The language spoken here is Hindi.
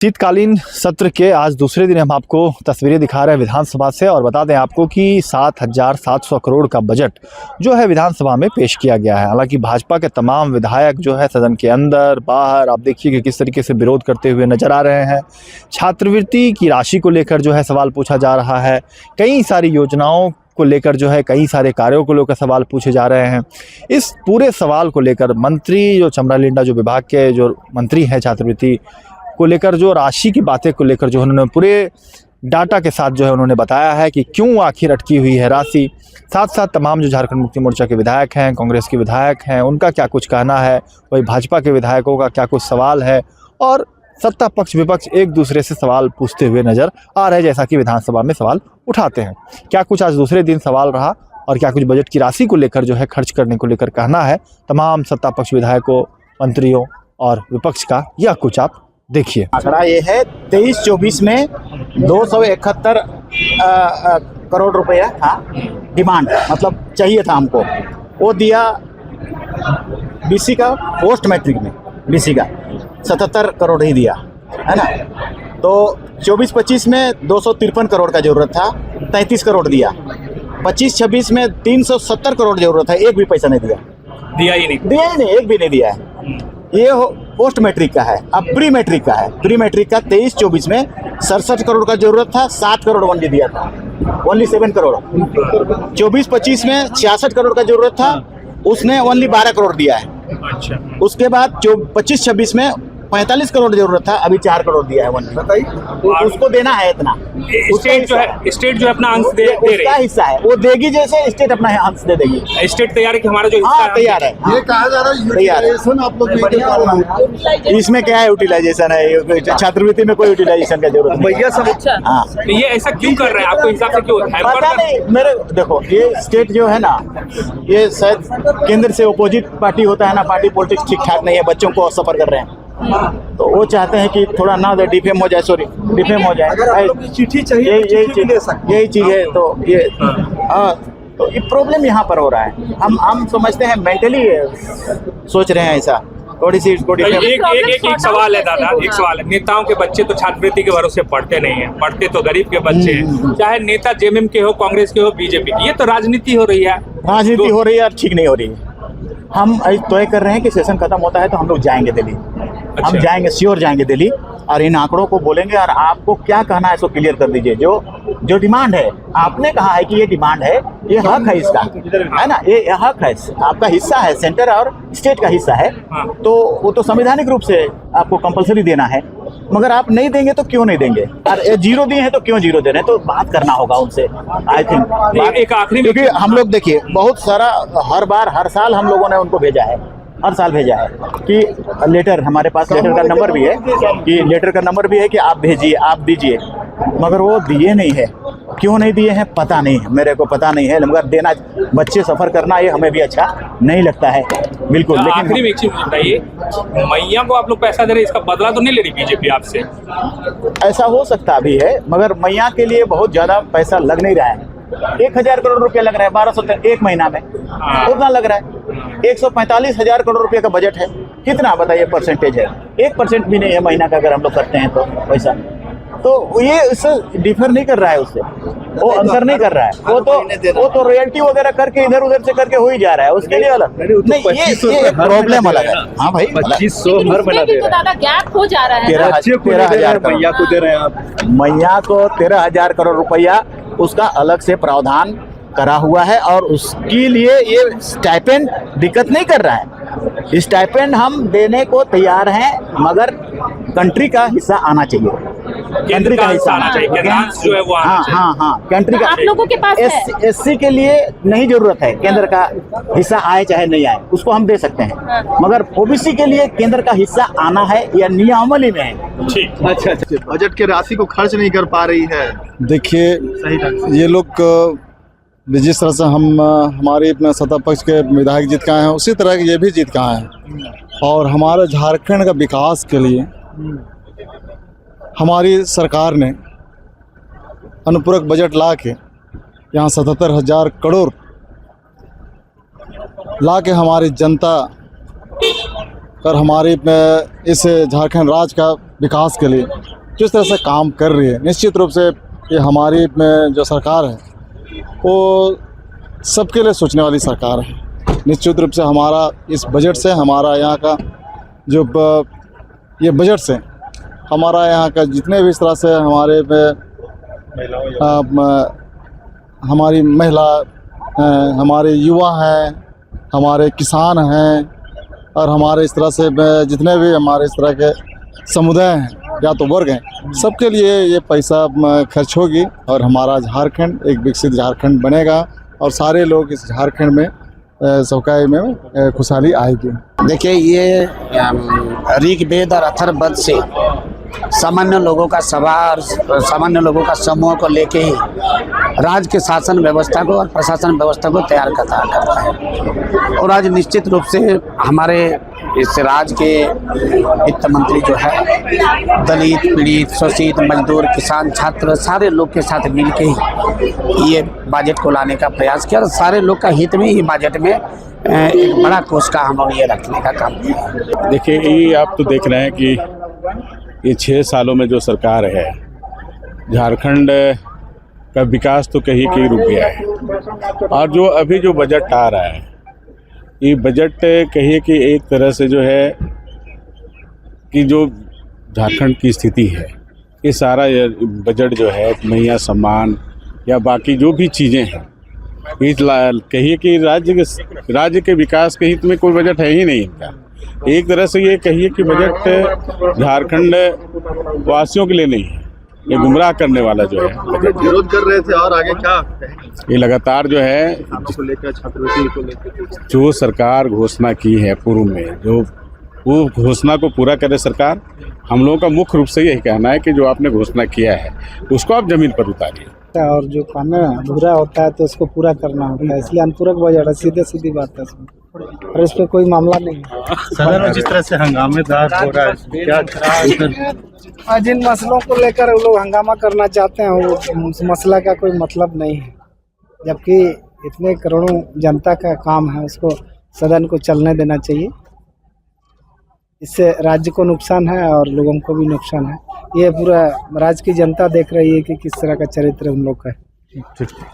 शीतकालीन सत्र के आज दूसरे दिन हम आपको तस्वीरें दिखा रहे हैं विधानसभा से और बता दें आपको कि 7,700 करोड़ का बजट जो है विधानसभा में पेश किया गया है। हालांकि भाजपा के तमाम विधायक जो है सदन के अंदर बाहर आप देखिए कि किस तरीके से विरोध करते हुए नजर आ रहे हैं। छात्रवृत्ति की राशि को लेकर जो है सवाल पूछा जा रहा है, कई सारी योजनाओं को लेकर जो है कई सारे कार्यों को लेकर सवाल पूछे जा रहे हैं। इस पूरे सवाल को लेकर मंत्री जो चमरालिंडा जो विभाग के जो मंत्री हैं छात्रवृत्ति को लेकर जो राशि की बातें को लेकर जो उन्होंने पूरे डाटा के साथ जो है उन्होंने बताया है कि क्यों आखिर अटकी हुई है राशि। साथ साथ तमाम जो झारखंड मुक्ति मोर्चा के विधायक हैं, कांग्रेस के विधायक हैं, उनका क्या कुछ कहना है, वही भाजपा के विधायकों का क्या कुछ सवाल है और सत्ता पक्ष विपक्ष एक दूसरे से सवाल पूछते हुए नजर आ रहे हैं, जैसा कि विधानसभा में सवाल उठाते हैं। क्या कुछ आज दूसरे दिन सवाल रहा और क्या कुछ बजट की राशि को लेकर जो है खर्च करने को लेकर कहना है तमाम सत्ता पक्ष विधायकों, मंत्रियों और विपक्ष का, यह कुछ आप देखिए। आंकड़ा ये है 23-24 में 271 करोड़ रुपया था डिमांड, मतलब चाहिए था हमको, वो दिया बीसी का पोस्ट मैट्रिक में, बीसी का 77 करोड़ ही दिया है ना। तो 24-25 में 253 करोड़ का ज़रूरत था, 33 करोड़ दिया। 25-26 में 370 करोड़ ज़रूरत है, एक भी पैसा नहीं दिया ही नहीं, एक भी नहीं दिया है। ये पोस्ट मैट्रिक का है। अब प्री मैट्रिक का है, प्री मैट्रिक का 23-24 में 67 करोड़ का जरूरत था, 7 करोड़ ओनली दिया था, ओनली 7 करोड़। 24-25 में 66 करोड़ का जरूरत था, उसने ओनली 12 करोड़ दिया है। अच्छा। उसके बाद जो 25-26 में 45 करोड़ जरूरत था, अभी 4 करोड़ दिया है ओनली। बताइए, उसको देना है इतना। स्टेट जो है अपना अंश दे रही है, हिस्सा है वो देगी, जैसे स्टेट अपना अंश दे देगी। स्टेट तैयार है कि हमारा जो हिस्सा है तैयार है। ये कहा जा रहा है यूटिलाइजेशन आप लोग, इसमें क्या है यूटिलाइजेशन है, छात्रवृत्ति में कोई यूटिलाइजेशन का जरूरत नहीं। भैया सब हाँ, ये ऐसा क्यों कर रहे हैं आपको हिसाब से, क्यों पता नहीं। मेरे देखो, ये स्टेट जो है ना, ये शायद केंद्र से अपोजिट पार्टी होता है ना, पार्टी पॉलिटिक्स ठीक ठाक नहीं है, बच्चों को सफर कर रहे हैं, तो वो चाहते हैं कि थोड़ा ना डिफेम हो जाए, डिफेम हो जाए। चिट्ठी चाहिए, यही चीज़ है। तो ये तो ये प्रॉब्लम यहाँ पर हो रहा है। हम समझते हैं मेंटली सोच रहे हैं ऐसा, थोड़ी सी इसको एक सवाल है दादा, एक सवाल है। नेताओं के बच्चे तो छात्रवृत्ति के भरोसे पढ़ते नहीं है, पढ़ते तो गरीब के बच्चे हैं, चाहे नेता जेएमएम के हो, कांग्रेस के हो, बीजेपी की। ये तो राजनीति हो रही है, राजनीति हो रही है, ठीक नहीं हो रही है। हम तय कर रहे हैं कि सेशन खत्म होता है तो हम लोग जाएंगे दिल्ली। अच्छा। हम जाएंगे, श्योर जाएंगे दिल्ली और इन आंकड़ों को बोलेंगे और आपको क्या कहना है इसको क्लियर कर दीजिए। जो डिमांड है, आपने कहा है कि ये डिमांड है, ये हक है इसका, है ना, ये हक है, आपका हिस्सा है, सेंटर और स्टेट का हिस्सा है। तो वो तो संवैधानिक रूप से आपको कंपलसरी देना है, मगर आप नहीं देंगे तो क्यों नहीं देंगे, और जीरो दिए हैं तो क्यों जीरो दे रहे हैं, तो बात करना होगा उनसे। आई थिंक एक आखिरी, क्योंकि हम लोग देखिए बहुत सारा हर बार हर साल हम लोगों ने उनको भेजा है, हर साल भेजा है कि लेटर, हमारे पास लेटर का नंबर भी है, कि लेटर का नंबर भी है कि आप भेजिए, आप दीजिए, मगर वो दिए नहीं है। क्यों नहीं दिए हैं पता नहीं है, मेरे को पता नहीं है, मगर देना, बच्चे सफ़र करना ये हमें भी अच्छा नहीं लगता है बिल्कुल। लेकिन आखिरी में एक चीज बताइए, मैया को आप लोग पैसा दे रहे, इसका बदला तो नहीं ले रही बीजेपी आपसे? ऐसा हो सकता भी है, मगर मैया के लिए बहुत ज़्यादा पैसा लग नहीं रहा है। 1,000 करोड़ रुपया लग रहा है, 1200 एक महीना में, उतना लग रहा है। 145,000 करोड़ रुपये का बजट है, कितना बताइए परसेंटेज है? 1% भी नहीं है महीना का, अगर हम लोग करते हैं तो पैसा। तो ये इससे डिफर नहीं कर रहा है, उससे वो अंतर नहीं कर रहा है। वो तो रॉयल्टी वगैरह करके इधर उधर से करके हो ही जा रहा है, उसके लिए अलग नहीं, ये प्रॉब्लम अलग है। हाँ भाई, 2500 हर महीना दे रहे हैं, गैप हो जा रहा है। 13,000 मैया को दे रहे हैं आप, मैया को 13,000 करोड़ रुपया उसका अलग से प्रावधान करा हुआ है, और उसके लिए ये स्टाइपेंड दिक्कत नहीं कर रहा है। स्टाइपेंड हम देने को तैयार हैं, मगर कंट्री का हिस्सा आना चाहिए, कंट्री का हिस्सा आना चाहिए, जो है वो आना चाहिए। हाँ, कंट्री का। आप लोगों के पास एससी के लिए नहीं जरूरत है केंद्र का हिस्सा आए चाहे नहीं आए, उसको हम दे सकते हैं, मगर ओबीसी के लिए केंद्र का हिस्सा आना है, या नियमावली में है। ठीक, अच्छा, बजट के राशि को खर्च नहीं कर पा रही है। देखिए, ये लोग जिस तरह से हमारे अपने सत्ता पक्ष के विधायक जीत के आए हैं, उसी तरह ये भी जीत के आए हैं, और हमारे झारखंड का विकास के लिए हमारी सरकार ने अनुपूरक बजट ला के यहाँ 77,000 करोड़ ला के हमारी जनता और हमारे इस झारखंड राज्य का विकास के लिए जिस तरह से काम कर रही है, निश्चित रूप से ये हमारी जो सरकार है वो सबके लिए सोचने वाली सरकार है। निश्चित रूप से हमारा इस बजट से, हमारा यहाँ का जो ये बजट से हमारा यहाँ का जितने भी इस तरह से हमारी महिला हैं, हमारे युवा हैं, हमारे किसान हैं और हमारे इस तरह से जितने भी हमारे इस तरह के समुदाय हैं या तो वर्ग हैं, सबके लिए ये पैसा खर्च होगी और हमारा झारखंड एक विकसित झारखंड बनेगा और सारे लोग इस झारखंड में सबका में खुशहाली आएगी। देखिए, ये ऋग्वेद और अथर्ववेद से सामान्य लोगों का सभा और सामान्य लोगों का समूह को लेके ही राज्य के शासन व्यवस्था को और प्रशासन व्यवस्था को तैयार करता है। और आज निश्चित रूप से हमारे इस राज्य के वित्त मंत्री जो है दलित, पीड़ित, शोषित, मजदूर, किसान, छात्र सारे लोग के साथ मिलके ही ये बजट को लाने का प्रयास किया और सारे लोग का हित में ही बजट में एक बड़ा कोष का हम लोग ये रखने का काम किया। देखिए, ये आप तो देख रहे हैं कि ये 6 सालों में जो सरकार है, झारखंड का विकास तो कहीं रुक गया है। और जो अभी जो बजट आ रहा है, ये बजट कहिए कि एक तरह से जो है कि जो झारखंड की स्थिति है, ये सारा बजट जो है मैया सम्मान या बाकी जो भी चीज़ें हैं, इस कहिए कि राज्य के विकास के हित में कोई बजट है ही नहीं इनका। एक तरह से ये कहिए कि बजट झारखंड वासियों के लिए नहीं है, ये गुमराह करने वाला जो है बजट। विरोध कर रहे थे और आगे क्या ये लगातार जो है को लेकर, छात्रवृत्ति को लेकर जो सरकार घोषणा की है पूर्व में, जो वो घोषणा को पूरा करे सरकार। हम लोगों का मुख्य रूप से यही कहना है कि जो आपने घोषणा किया है उसको आप जमीन पर उतारिए। और जो काम अधूरा होता है तो उसको पूरा करना होता है, इसलिए अनुपूरक बजट है, सीधी बात है इसमें, और इस पर कोई मामला नहीं है। सदन में जिस तरह से हंगामेदार हो रहा है, क्या जिन मसलों को लेकर वो लोग हंगामा करना चाहते हैं वो उस मसला का कोई मतलब नहीं है, जबकि इतने करोड़ों जनता का काम है, उसको सदन को चलने देना चाहिए। इससे राज्य को नुकसान है और लोगों को भी नुकसान है। ये पूरा राज्य की जनता देख रही है कि किस तरह का चरित्र उन लोग का है।